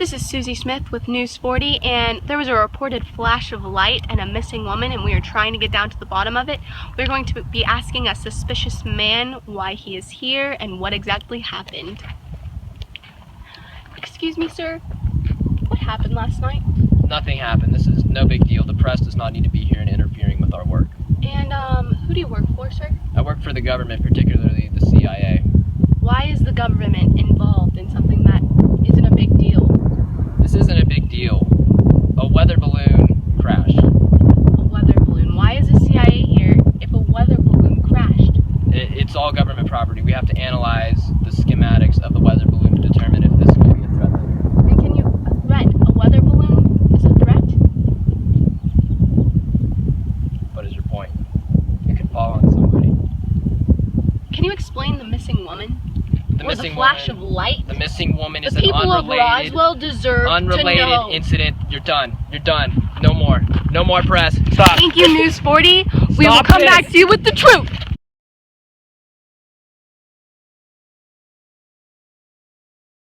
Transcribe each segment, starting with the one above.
This is Susie Smith with News 40, and there was a reported flash of light and a missing woman, and we are trying to get down to the bottom of it. We're going to be asking a suspicious man why he is here and what exactly happened. Excuse me, sir. What happened last night? Nothing happened. This is no big deal. The press does not need to be here and interfering with our work. And who do you work for, sir? I work for the government, particularly the CIA. Why is the government involved in something that isn't a big deal? This isn't a big deal. A weather balloon crashed. A weather balloon? Why is the CIA here if a weather balloon crashed? It's all government property. We have to analyze the schematics of the weather balloon to determine if this may be a threat. And can you, a threat? A weather balloon is a threat? What is your point? It could fall on somebody. Can you explain the missing woman? The or missing the flash woman, of light? The missing woman is the an people of unrelated, Roswell deserve unrelated to know. incident. You're done. You're done. No more. No more press. Stop. Thank you, News 40. We will Stop come this. back to you with the truth.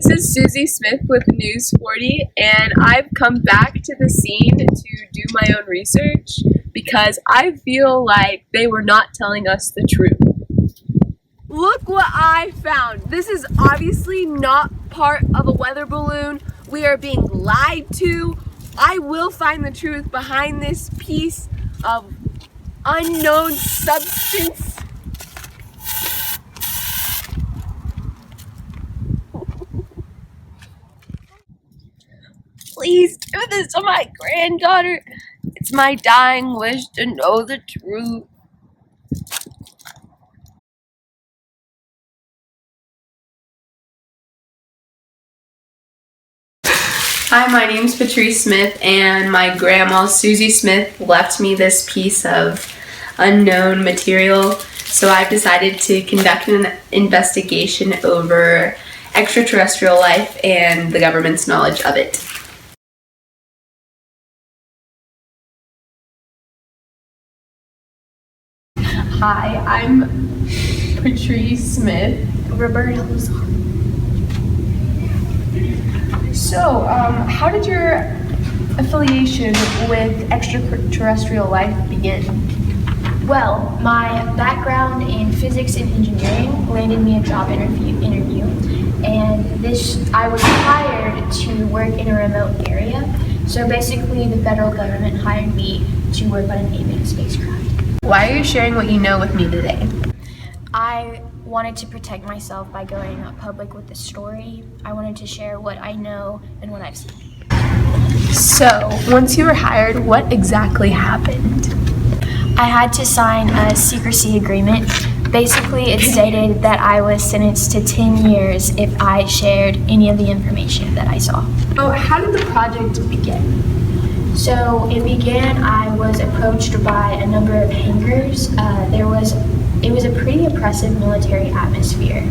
This is Susie Smith with News 40, and I've come back to the scene to do my own research because I feel like they were not telling us the truth. Look what I found. This is obviously not part of a weather balloon. We are being lied to. I will find the truth behind this piece of unknown substance. Please do this to my granddaughter. It's my dying wish to know the truth. Hi, my name's Patrice Smith, and my grandma Susie Smith left me this piece of unknown material. So I've decided to conduct an investigation over extraterrestrial life and the government's knowledge of it. Hi, I'm Patrice Smith. Roberta. So, how did your affiliation with extraterrestrial life begin? Well, my background in physics and engineering landed me a job interview, and I was hired to work in a remote area. So basically, the federal government hired me to work on an alien spacecraft. Why are you sharing what you know with me today? I wanted to protect myself by going public with the story. I wanted to share what I know and what I've seen. So, once you were hired, what exactly happened? I had to sign a secrecy agreement. Basically, it stated that I was sentenced to 10 years if I shared any of the information that I saw. Oh, how did the project begin? So it began, I was approached by a number of hangars. It was a pretty oppressive military atmosphere.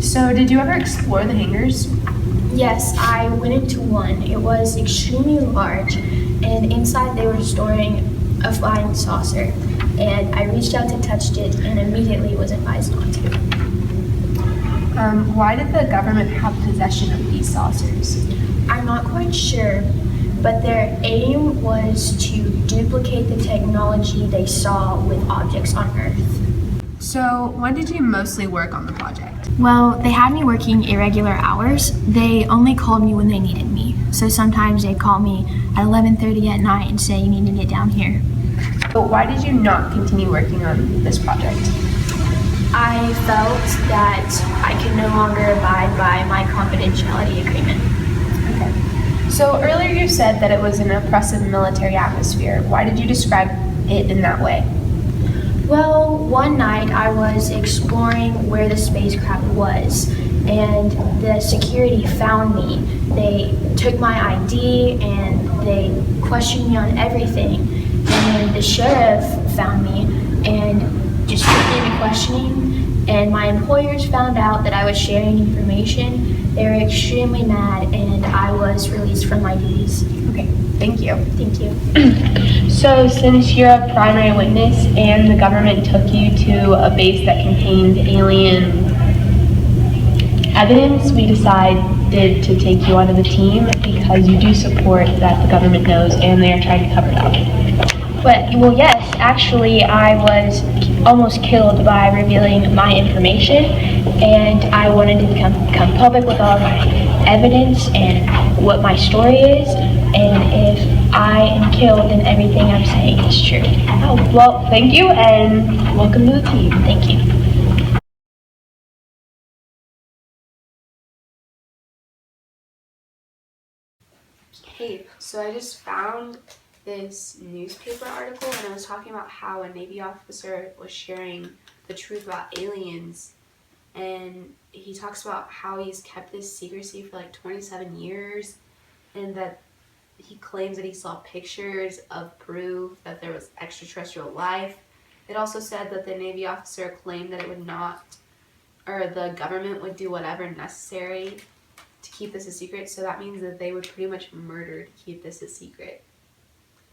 So, did you ever explore the hangars? Yes, I went into one. It was extremely large, and inside they were storing a flying saucer. And I reached out to touch it and immediately was advised not to. Why did the government have possession of these saucers? I'm not quite sure, but their aim was to duplicate the technology they saw with objects on Earth. So, when did you mostly work on the project? Well, they had me working irregular hours. They only called me when they needed me. So sometimes they'd call me at 11:30 at night and say, "You need to get down here." But why did you not continue working on this project? I felt that I could no longer abide by my confidentiality agreement. Okay. So earlier you said that it was an oppressive military atmosphere. Why did you describe it in that way? Well, one night I was exploring where the spacecraft was, and the security found me. They took my ID and they questioned me on everything. And the sheriff found me and just took me into questioning. And my employers found out that I was sharing information. They were extremely mad, and I was released from my duties. Okay, thank you. Thank you. So since you're a primary witness and the government took you to a base that contained alien evidence, we decide did to take you onto the team because you do support that the government knows and they are trying to cover it up. Well, yes, actually, I was almost killed by revealing my information, and I wanted to become public with all of my evidence and what my story is, and if I am killed, then everything I'm saying is true. Oh, well, thank you and welcome to the team. Thank you. Hey, so I just found this newspaper article and it was talking about how a Navy officer was sharing the truth about aliens, and he talks about how he's kept this secrecy for like 27 years and that he claims that he saw pictures of proof that there was extraterrestrial life. It also said that the Navy officer claimed that it would not, or the government would do whatever necessary to keep this a secret, so that means that they would pretty much murder to keep this a secret.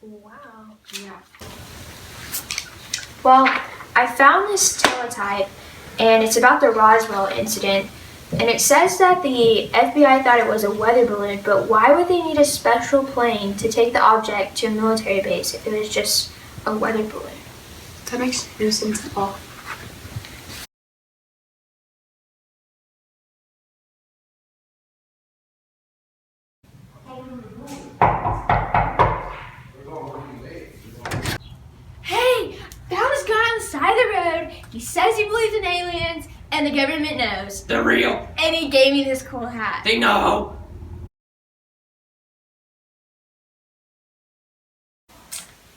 Wow. Yeah. Well, I found this teletype, and it's about the Roswell incident. And it says that the FBI thought it was a weather balloon, but why would they need a special plane to take the object to a military base if it was just a weather balloon? That makes no sense at all. Hey, found this guy on the side of the road. He says he believes in aliens, and the government knows. They're real. And he gave me this cool hat. They know.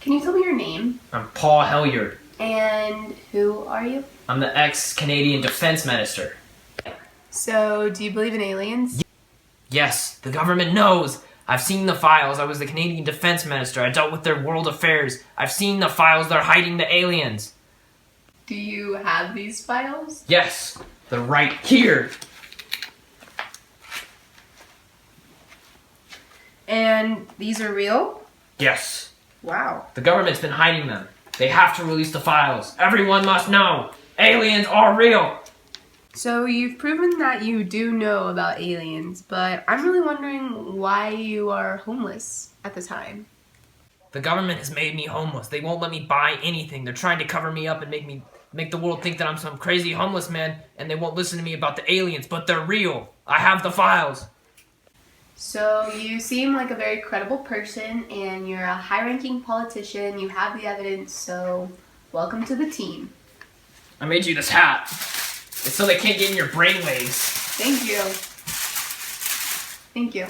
Can you tell me your name? I'm Paul Hellyer. And who are you? I'm the ex-Canadian Defense Minister. So, do you believe in aliens? Yes, the government knows. I've seen the files. I was the Canadian Defense Minister. I dealt with their world affairs. I've seen the files. They're hiding the aliens. Do you have these files? Yes, they're right here. And these are real? Yes. Wow. The government's been hiding them. They have to release the files. Everyone must know. Aliens are real. So you've proven that you do know about aliens, but I'm really wondering why you are homeless at the time. The government has made me homeless. They won't let me buy anything. They're trying to cover me up and make the world think that I'm some crazy homeless man, and they won't listen to me about the aliens, but they're real. I have the files. So you seem like a very credible person, and you're a high-ranking politician. You have the evidence, so welcome to the team. I made you this hat. It's so they can't get in your brainwaves. Thank you. Thank you.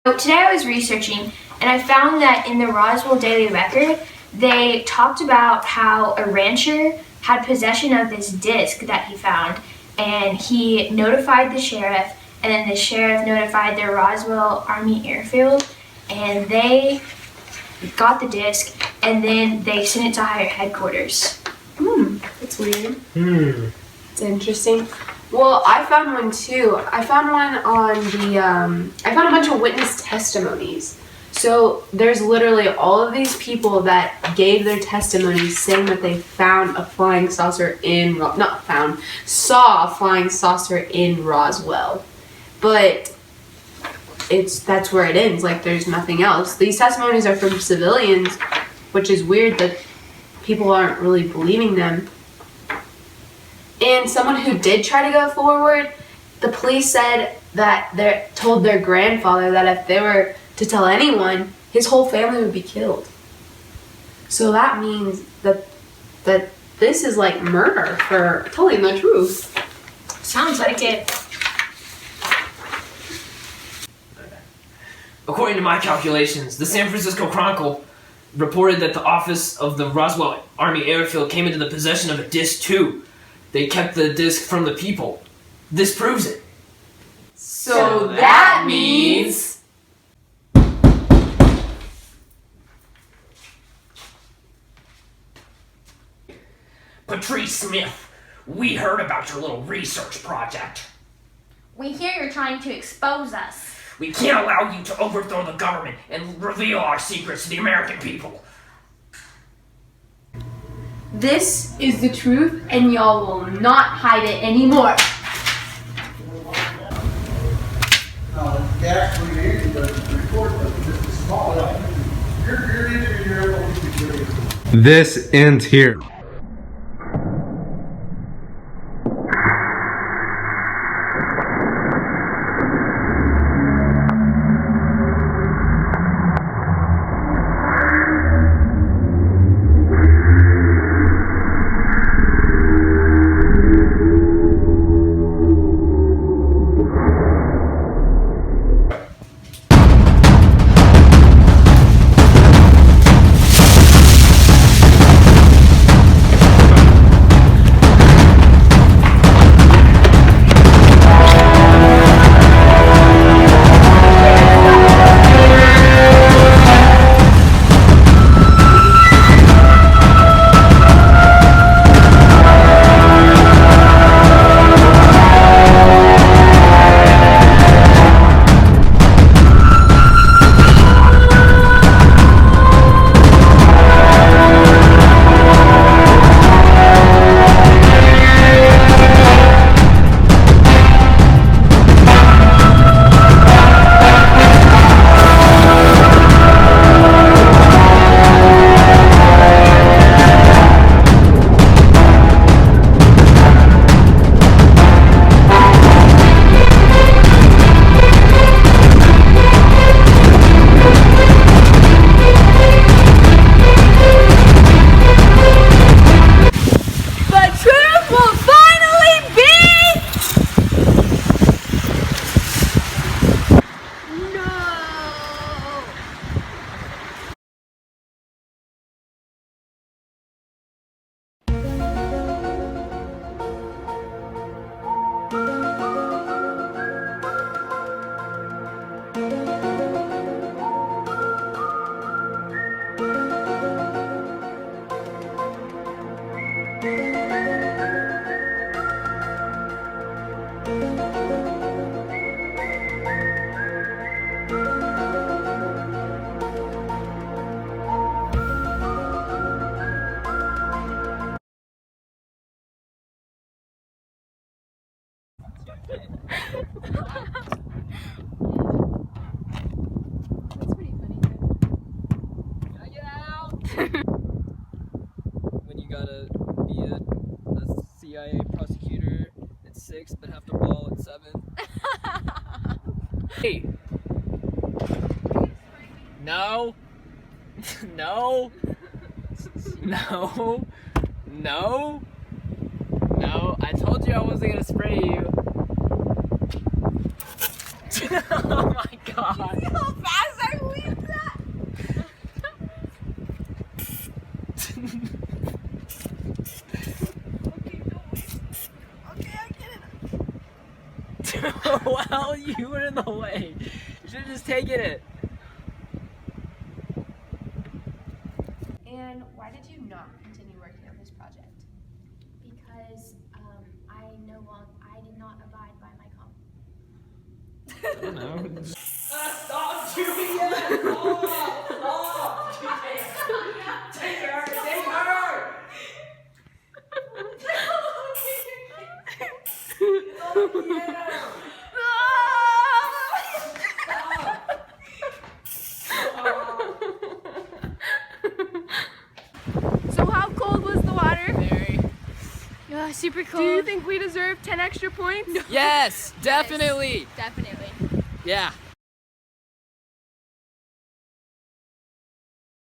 So today I was researching, and I found that in the Roswell Daily Record, they talked about how a rancher had possession of this disc that he found, and he notified the sheriff, and then the sheriff notified the Roswell Army Airfield, and they got the disc, and then they sent it to higher headquarters. That's weird. It's interesting. Well, I found one too. I found one on I found a bunch of witness testimonies. So there's literally all of these people that gave their testimonies saying that they found a flying saucer saw a flying saucer in Roswell. But that's where it ends. Like, there's nothing else. These testimonies are from civilians, which is weird that people aren't really believing them. And someone who did try to go forward, the police said that they told their grandfather that if they were to tell anyone, his whole family would be killed. So that means that this is like murder for telling the truth. Sounds like it. According to my calculations, the San Francisco Chronicle reported that the office of the Roswell Army Airfield came into the possession of a disc too. They kept the disc from the people. This proves it. So that means... Patrice Smith, we heard about your little research project. We hear you're trying to expose us. We can't allow you to overthrow the government and reveal our secrets to the American people. This is the truth, and y'all will not hide it anymore. This ends here. When you gotta be a CIA prosecutor at 6 but have to ball at 7. Hey! No! No! No! No! No! I told you I wasn't gonna spray you. Oh my god! See how fast I leave that? Well, you were in the way. You should have just taken it. And why did you not continue working on this project? Because I did not abide by my I don't know. Stop doing it! Stop! Take her! Take her! So how cold was the water? Very. Super cold. Do you think we deserve 10 extra points? Yes, definitely. Definitely. Yeah.